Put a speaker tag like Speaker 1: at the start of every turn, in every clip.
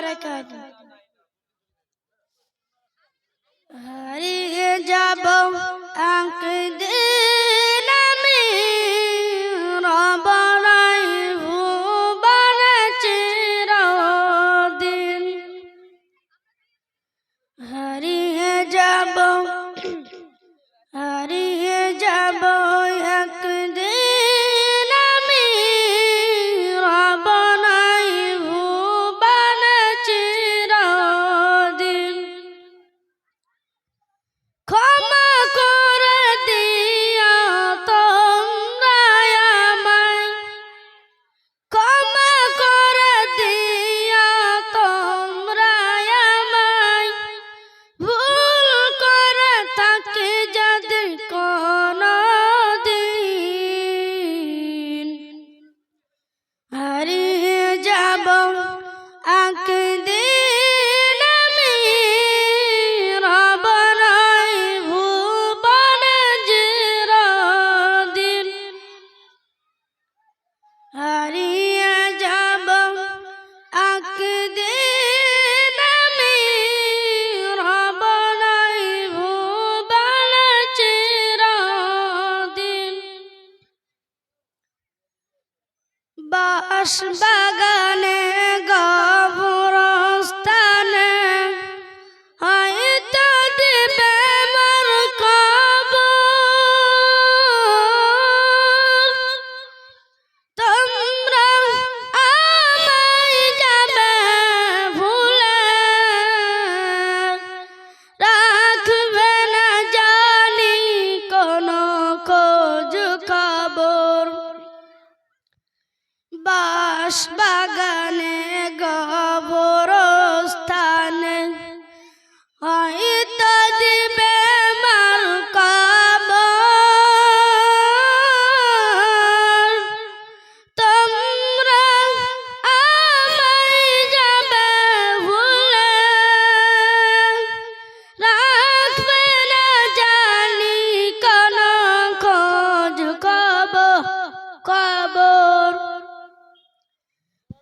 Speaker 1: বারাকাতুহু। হারিয়ে যাব একদিন আমি রব নাই ভুবনে চিরদিন। হারিয়ে যাব একদিন আমি রব নাই ভুবনে চিরদিন। ক্ষমা করে দিও তোমরা আমায়, ক্ষমা করে দিও তোমরা আমায়, ভুল করে থাকি যদি কোনদিন। হারিয়ে যাব একদিন আমি রব নাই ভুবনে চিরদিন। হারিয়ে যাব একদিন আমি রব নাই ভুবনে চিরদিন। বাঁশ বাগানে গবরস্থানে হয়তো দিবে আমার কবর। তোমরা আমায় যাবে ভুলে, রাখবে না জানি কোনো খোঁজ খবর। বাঁশ বাগানে গবরস্থানে হয়তো দিবে আমার কবর। তোমরা আমায় যাবে ভুলে, রাখবে না জানি কোনো খোঁজ খবর।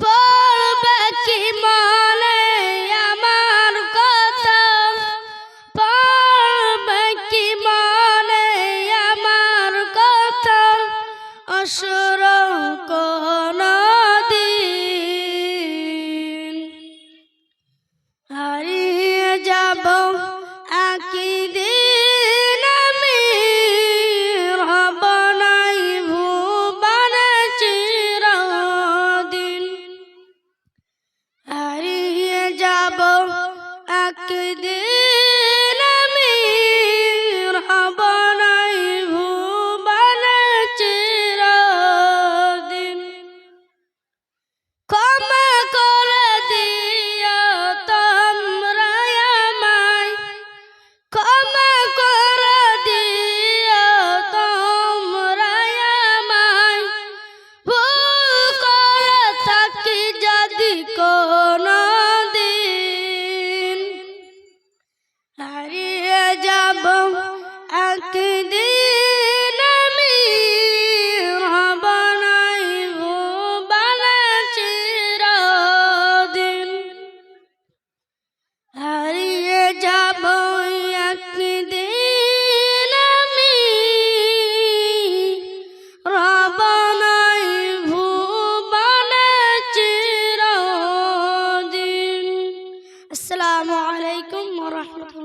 Speaker 1: পড়বে কি মনে আমার কথা, পড়বে কি মনে আমার কথা, অসুর কোনদিন। হারিয়ে যাব একদিন আমি রব নাই ভুবনে চিরদিন। হারিয়ে যাব একদিন আমি রব নাই ভুবনে চিরদিন। ক্ষমা করে দিও তোমরা আমায়, ক্ষমা করে দিও তোমরা আমায়, ভুল করে থাকি যদি কোনদিন। হারিয়ে যাব একদিন আমি রব নাই ভুবনে চিরদিন। হারিয়ে যাব একদিন আমি রব নাই ভুবনে চিরদিন। আসসালামু আলাইকুম ওয়া রাহমাতুল্লাহ।